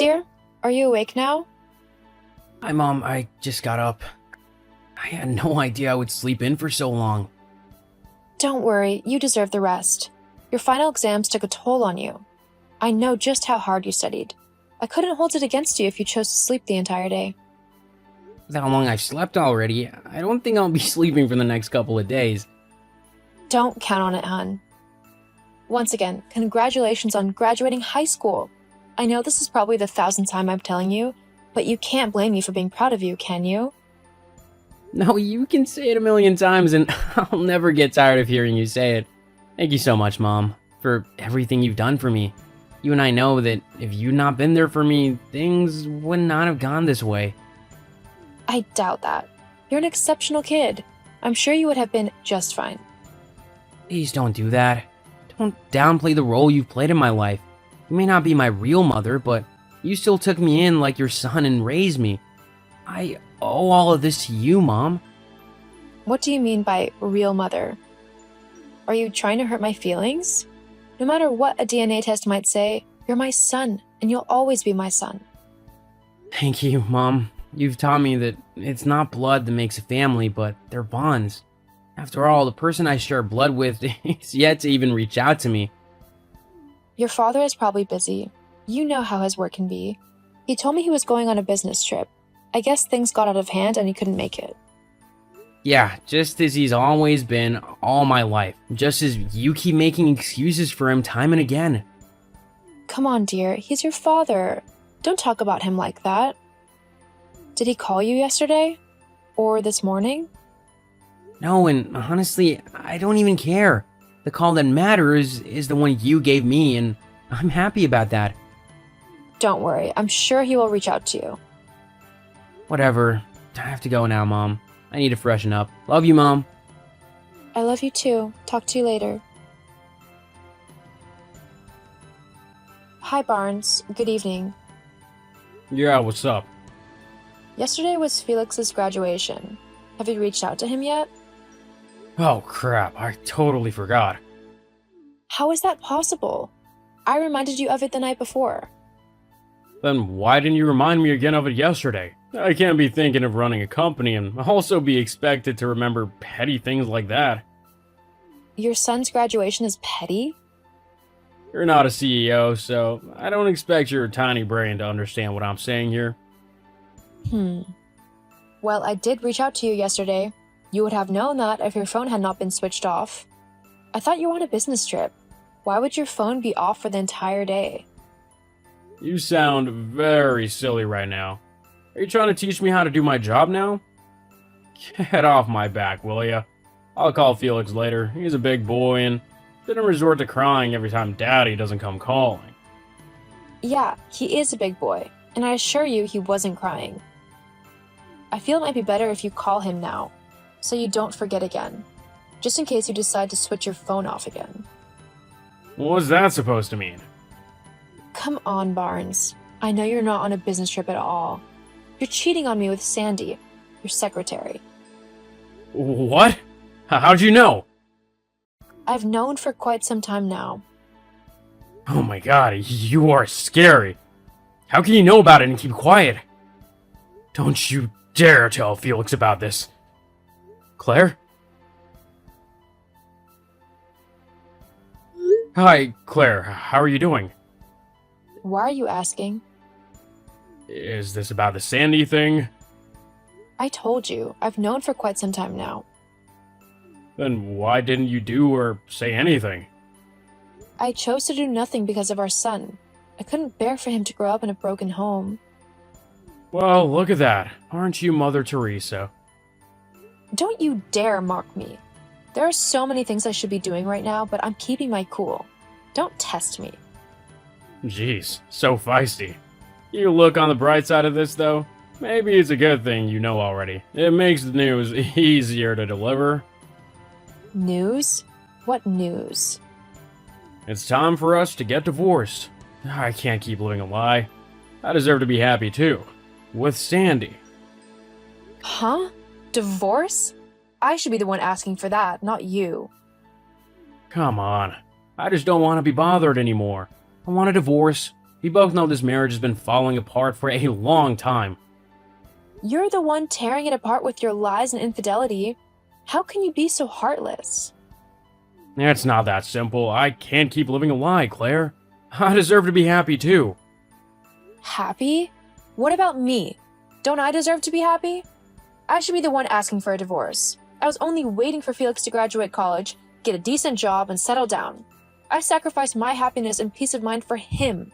dear? Are you awake now? Hi, Mom. I just got up. I had no idea I would sleep in for so long. Don't worry, you deserve the rest. Your final exams took a toll on you. I know just how hard you studied. I couldn't hold it against you if you chose to sleep the entire day. With how long I've slept already, I don't think I'll be sleeping for the next couple of days. Don't count on it, hon. Once again, congratulations on graduating high school. I know this is probably the 1,000th time I'm telling you, but you can't blame me for being proud of you, can you? No, you can say it a million times and I'll never get tired of hearing you say it. Thank you so much, Mom, for everything you've done for me. You and I know that if you'd not been there for me, things would not have gone this way. I doubt that. You're an exceptional kid. I'm sure you would have been just fine. Please don't do that. Don't downplay the role you've played in my life. You may not be my real mother, but you still took me in like your son and raised me. I owe all of this to you, Mom. What do you mean by real mother? Are you trying to hurt my feelings? No matter what a DNA test might say, you're my son, and you'll always be my son. Thank you, Mom. You've taught me that it's not blood that makes a family, but they're bonds. After all, the person I share blood with is yet to even reach out to me. Your father is probably busy. You know how his work can be. He told me he was going on a business trip. I guess things got out of hand and he couldn't make it. Yeah, just as he's always been all my life. Just as you keep making excuses for him time and again. Come on, dear. He's your father. Don't talk about him like that. Did he call you yesterday? Or this morning? No, and honestly, I don't even care. The call that matters is the one you gave me, and I'm happy about that. Don't worry. I'm sure he will reach out to you. Whatever. I have to go now, Mom. I need to freshen up. Love you, Mom. I love you too. Talk to you later. Hi, Barnes. Good evening. Yeah, what's up? Yesterday was Felix's graduation. Have you reached out to him yet? Oh crap, I totally forgot. How is that possible? I reminded you of it the night before. Then why didn't you remind me again of it yesterday? I can't be thinking of running a company and also be expected to remember petty things like that. Your son's graduation is petty? You're not a CEO, so I don't expect your tiny brain to understand what I'm saying here. Well, I did reach out to you yesterday. You would have known that if your phone had not been switched off. I thought you were on a business trip. Why would your phone be off for the entire day? You sound very silly right now. Are you trying to teach me how to do my job now? Get off my back, will ya? I'll call Felix later. He's a big boy and didn't resort to crying every time Daddy doesn't come calling. Yeah, he is a big boy, and I assure you he wasn't crying. I feel it might be better if you call him now, so you don't forget again, just in case you decide to switch your phone off again. What's that supposed to mean? Come on, Barnes. I know you're not on a business trip at all. You're cheating on me with Sandy, your secretary. What? How'd you know? I've known for quite some time now. Oh my god, you are scary. How can you know about it and keep quiet? Don't you dare tell Felix about this. Claire? Hi, Claire. How are you doing? Why are you asking? Is this about the Sandy thing? I told you, I've known for quite some time now. Then why didn't you do or say anything? I chose to do nothing because of our son. I couldn't bear for him to grow up in a broken home. Well, look at that. Aren't you Mother Teresa? Don't you dare mock me. There are so many things I should be doing right now, but I'm keeping my cool. Don't test me. Jeez, so feisty. You look on the bright side of this, though. Maybe it's a good thing you know already. It makes the news easier to deliver. News? What news? It's time for us to get divorced. I can't keep living a lie. I deserve to be happy, too. With Sandy. Huh? Divorce? I should be the one asking for that, not you. Come on. I just don't want to be bothered anymore. I want a divorce. We both know this marriage has been falling apart for a long time. You're the one tearing it apart with your lies and infidelity. How can you be so heartless? It's not that simple. I can't keep living a lie, Claire. I deserve to be happy too. Happy? What about me? Don't I deserve to be happy? I should be the one asking for a divorce. I was only waiting for Felix to graduate college, get a decent job, and settle down. I sacrificed my happiness and peace of mind for him.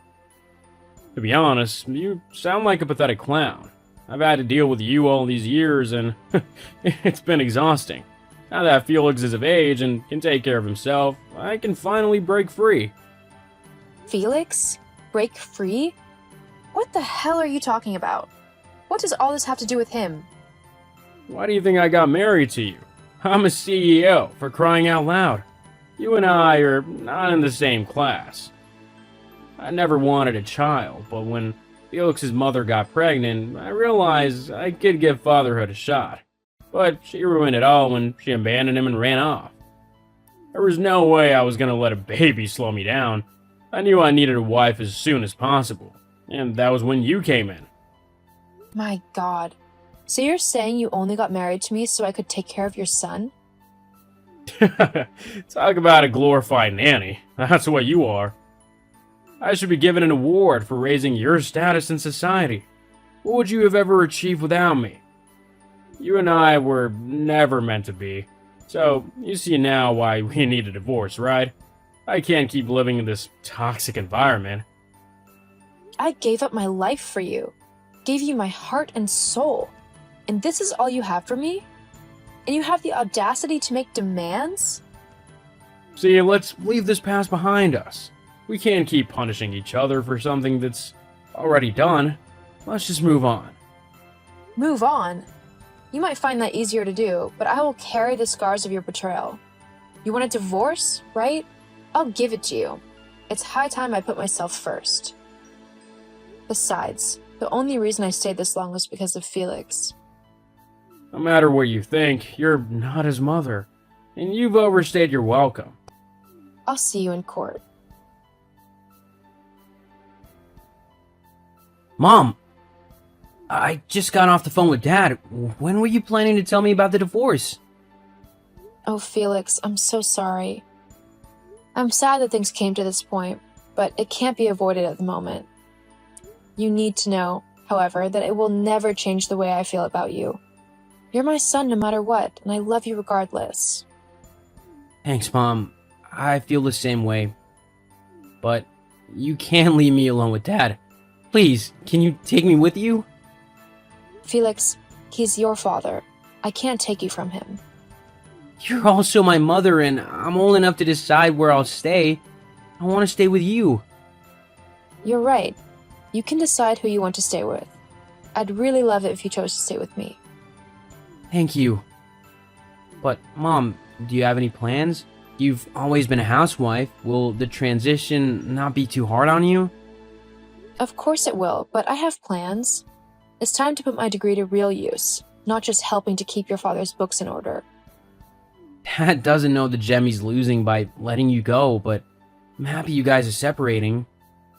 To be honest, you sound like a pathetic clown. I've had to deal with you all these years, and it's been exhausting. Now that Felix is of age and can take care of himself, I can finally break free. Felix? Break free? What the hell are you talking about? What does all this have to do with him? Why do you think I got married to you? I'm a CEO, for crying out loud. You and I are not in the same class. I never wanted a child, but when Felix's mother got pregnant, I realized I could give fatherhood a shot. But she ruined it all when she abandoned him and ran off. There was no way I was going to let a baby slow me down. I knew I needed a wife as soon as possible, and that was when you came in. My God. So you're saying you only got married to me so I could take care of your son? Talk about a glorified nanny. That's what you are. I should be given an award for raising your status in society. What would you have ever achieved without me? You and I were never meant to be. So, you see now why we need a divorce, right? I can't keep living in this toxic environment. I gave up my life for you. Gave you my heart and soul. And this is all you have for me? And you have the audacity to make demands? See, let's leave this past behind us. We can't keep punishing each other for something that's already done. Let's just move on. Move on? You might find that easier to do, but I will carry the scars of your betrayal. You want a divorce, right? I'll give it to you. It's high time I put myself first. Besides, the only reason I stayed this long was because of Felix. No matter what you think, you're not his mother, and you've overstayed your welcome. I'll see you in court. Mom, I just got off the phone with Dad. When were you planning to tell me about the divorce? Oh, Felix, I'm so sorry. I'm sad that things came to this point, but it can't be avoided at the moment. You need to know, however, that it will never change the way I feel about you. You're my son no matter what, and I love you regardless. Thanks, Mom. I feel the same way. But you can't leave me alone with Dad. Please, can you take me with you? Felix, he's your father. I can't take you from him. You're also my mother, and I'm old enough to decide where I'll stay. I want to stay with you. You're right. You can decide who you want to stay with. I'd really love it if you chose to stay with me. Thank you. But, Mom, do you have any plans? You've always been a housewife. Will the transition not be too hard on you? Of course it will, but I have plans. It's time to put my degree to real use, not just helping to keep your father's books in order. Dad doesn't know the gem he's losing by letting you go, but I'm happy you guys are separating.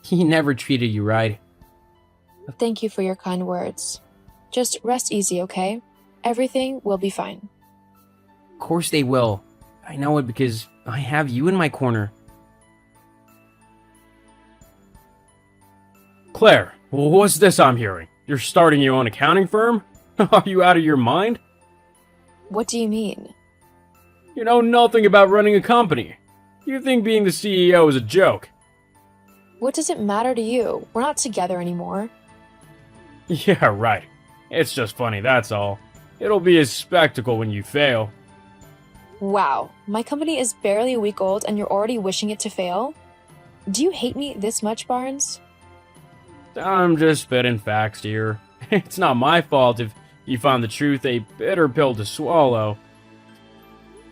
He never treated you right. Thank you for your kind words. Just rest easy, okay? Everything will be fine. Of course they will. I know it because I have you in my corner. Claire, what's this I'm hearing? You're starting your own accounting firm? Are you out of your mind? What do you mean? You know nothing about running a company. You think being the CEO is a joke. What does it matter to you? We're not together anymore. Yeah, right. It's just funny, that's all. It'll be a spectacle when you fail. Wow, my company is barely a week old and you're already wishing it to fail? Do you hate me this much, Barnes? I'm just spitting facts here. It's not my fault if you find the truth a bitter pill to swallow.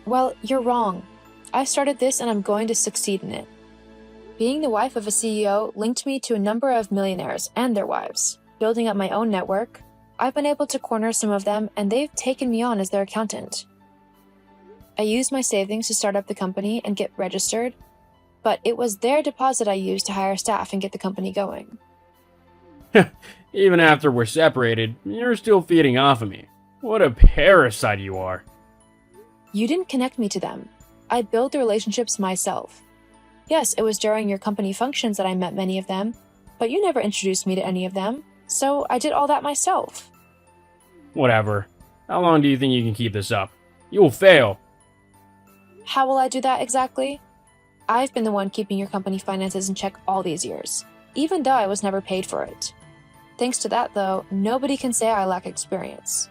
Well, you're wrong. I started this and I'm going to succeed in it. Being the wife of a CEO linked me to a number of millionaires and their wives. Building up my own network, I've been able to corner some of them and they've taken me on as their accountant. I used my savings to start up the company and get registered, but it was their deposit I used to hire staff and get the company going. Even after we're separated, you're still feeding off of me. What a parasite you are. You didn't connect me to them. I built the relationships myself. Yes, it was during your company functions that I met many of them, but you never introduced me to any of them, so I did all that myself. Whatever. How long do you think you can keep this up? You will fail. How will I do that exactly? I've been the one keeping your company finances in check all these years, even though I was never paid for it. Thanks to that, though, nobody can say I lack experience.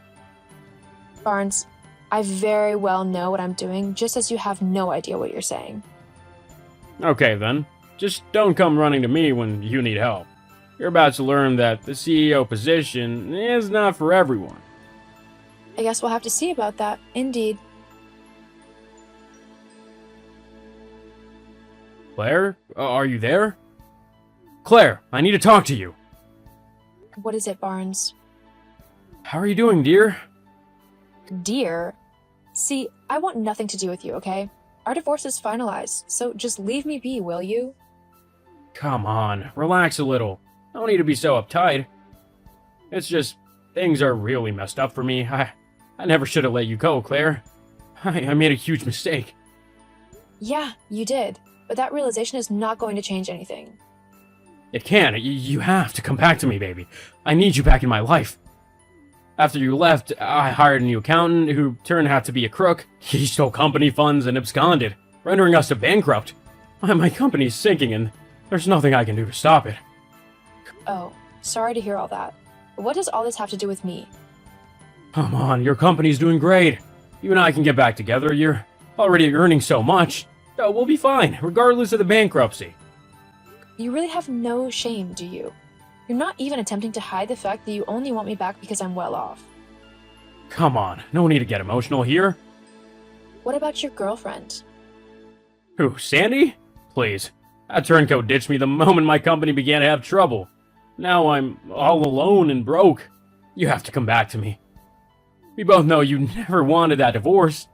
Barnes, I very well know what I'm doing, just as you have no idea what you're saying. Okay then. Just don't come running to me when you need help. You're about to learn that the CEO position is not for everyone. I guess we'll have to see about that, indeed. Claire? Are you there? Claire, I need to talk to you. What is it, Barnes? How are you doing, dear? Dear? See, I want nothing to do with you, okay? Our divorce is finalized, so just leave me be, will you? Come on, relax a little. No need to be so uptight. It's just, things are really messed up for me. I never should have let you go, Claire. I made a huge mistake. Yeah, you did, but that realization is not going to change anything. It can. You have to come back to me, baby. I need you back in my life. After you left, I hired a new accountant who turned out to be a crook. He stole company funds and absconded, rendering us bankrupt. My company's sinking and there's nothing I can do to stop it. Oh, sorry to hear all that. But what does all this have to do with me? Come on, your company's doing great. You and I can get back together. You're already earning so much. We'll be fine, regardless of the bankruptcy. You really have no shame, do you? You're not even attempting to hide the fact that you only want me back because I'm well off. Come on, no need to get emotional here. What about your girlfriend? Who, Sandy? Please. That turncoat ditched me the moment my company began to have trouble. Now I'm all alone and broke. You have to come back to me. We both know you never wanted that divorce.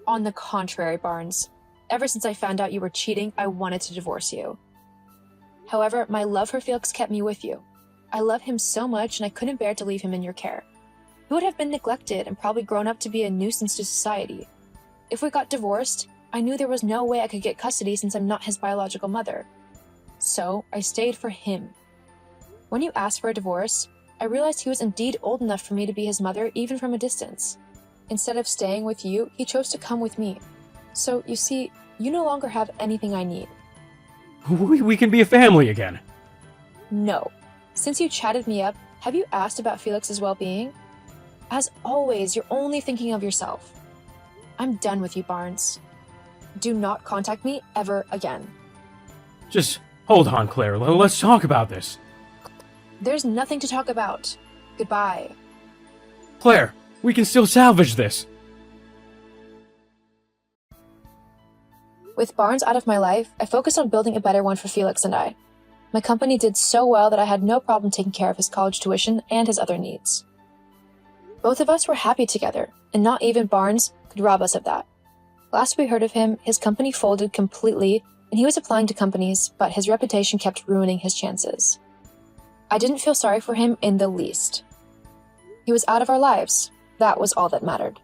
On the contrary, Barnes. Ever since I found out you were cheating, I wanted to divorce you. However, my love for Felix kept me with you. I love him so much and I couldn't bear to leave him in your care. He would have been neglected and probably grown up to be a nuisance to society. If we got divorced, I knew there was no way I could get custody since I'm not his biological mother. So, I stayed for him. When you asked for a divorce, I realized he was indeed old enough for me to be his mother even from a distance. Instead of staying with you, he chose to come with me. So, you see, you no longer have anything I need. We can be a family again. No. Since you chatted me up, have you asked about Felix's well-being? As always, you're only thinking of yourself. I'm done with you, Barnes. Do not contact me ever again. Just hold on, Claire. Let's talk about this. There's nothing to talk about. Goodbye. Claire, we can still salvage this. With Barnes out of my life, I focused on building a better one for Felix and I. My company did so well that I had no problem taking care of his college tuition and his other needs. Both of us were happy together, and not even Barnes could rob us of that. Last we heard of him, his company folded completely, and he was applying to companies, but his reputation kept ruining his chances. I didn't feel sorry for him in the least. He was out of our lives. That was all that mattered.